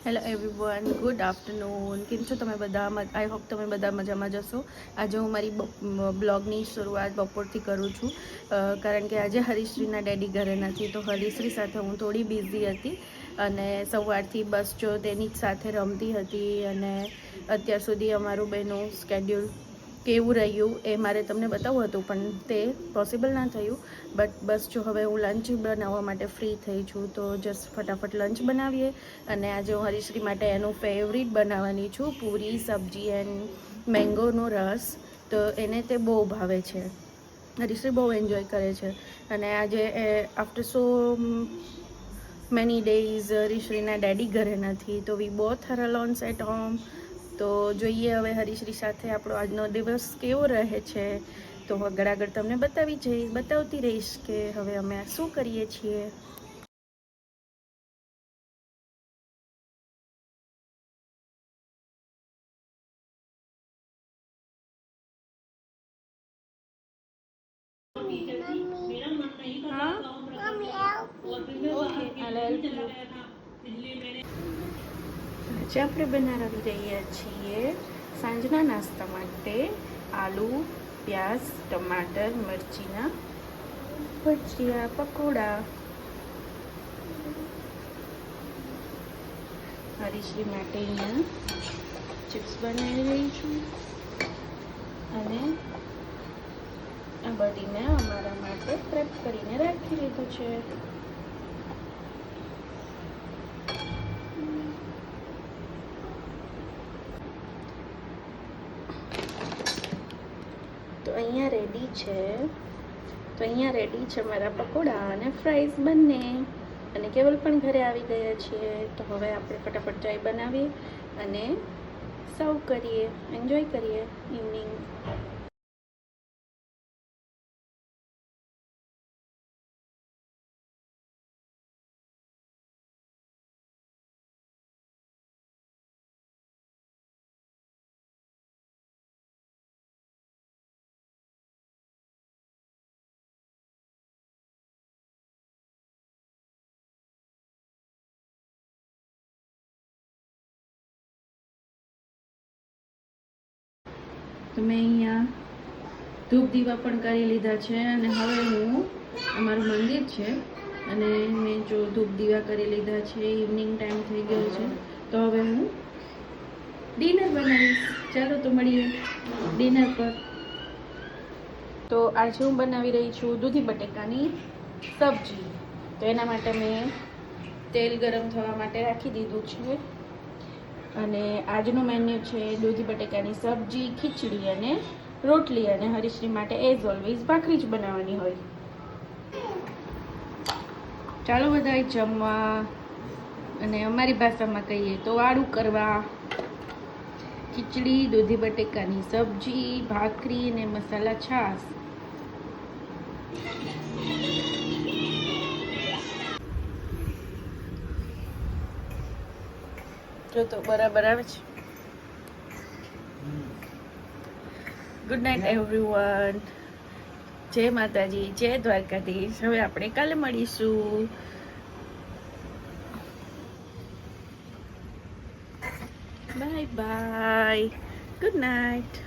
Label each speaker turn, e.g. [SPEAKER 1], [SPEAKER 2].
[SPEAKER 1] Hello everyone, good afternoon. કેમ છો તમે બધા? આઈ હોપ તમે બધા મજામાં જશો. આજે હું મારી બ્લોગની શરૂઆત બપોરથી કરું છું, કારણ કે આજે હરીશ્રીના ડેડી ઘરે નથી, તો હરીશ્રી સાથે હું થોડી બિઝી હતી અને સવારથી બસ જો તેની જ સાથે રમતી હતી. અને અત્યાર સુધી અમારું બેનું સ્કેડ્યુલ કેવું રહ્યું એ મારે તમને બતાવવું હતું, પણ તે પોસિબલ ના થયું. બસ જો હવે હું લંચ બનાવવા માટે ફ્રી થઈ છું, તો જસ્ટ ફટાફટ લંચ બનાવીએ. અને આજે હું હરીશ્રી માટે એનું ફેવરિટ બનાવવાની છું, પૂરી સબ્જી એન્ડ મેંગોનો રસ. તો એને તે બહુ ભાવે છે, હરીશ્રી બહુ એન્જોય કરે છે. અને આજે આફ્ટર સો મેની ડેઝ હરીશ્રીના ડેડી ઘરે નથી, તો we both are alones at home. તો જોઈએ હવે હરીશ્રી સાથે આપણો આજનો દિવસ કેવો રહે છે. તો આગળ તમને બતાવતી રહીશ કે હવે અમે શું કરીએ છીએ. આજે આપણે બનાવી રહ્યા છીએ સાંજના નાસ્તા માટે આલુ, પ્યાઝ, ટમાટર, મરચીના ભજીયા, પકોડા. હરીશ્રી માટે અહીંયા ચિપ્સ બનાવી રહી છું અને આ બધીને અમારા માટે પ્રેપ કરીને રાખી લીધું છે. તો અહીંયા રેડી છે મારા પકોડા અને ફ્રાઈઝ બંને. અને કેવલ પણ ઘરે આવી ગયા છીએ, તો હવે આપણે ફટાફટ ચાય બનાવીએ અને સર્વ કરીએ, એન્જોય કરીએ ઇવનિંગ. તો મેં અહીંયા ધૂપ દીવા પણ કરી લીધા છે અને હવે હું અમારું મંદિર છે અને મેં જો ધૂપ દીવા કરી લીધા છે, ઇવનિંગ ટાઈમ થઈ ગયો છે, તો હવે હું ડિનર બનાવીશ. ચાલો તો મળીએ ડિનર પર. તો આજે હું બનાવી રહી છું દૂધી બટેકાની સબ્જી. તો એના માટે મેં તેલ ગરમ થવા માટે રાખી દીધું છે અને આજનું મેન્યુ છે દૂધી બટેકાની સબ્જી, ખીચડી અને રોટલી. અને હરીશ્રી માટે એઝ ઓલવેઝ ભાખરી જ બનાવવાની હોય. ચાલો બધાય જમવા, અને અમારી ભાષામાં કહીએ તો વાળું કરવા. ખીચડી, દૂધી બટેકાની સબ્જી, ભાખરી અને મસાલા છાશ. જો તો બરાબર આવે છે. Good night everyone. જય માતાજી, જય દ્વારકાધીશ. હવે આપણે કાલે મળીશું. Bye bye, good night.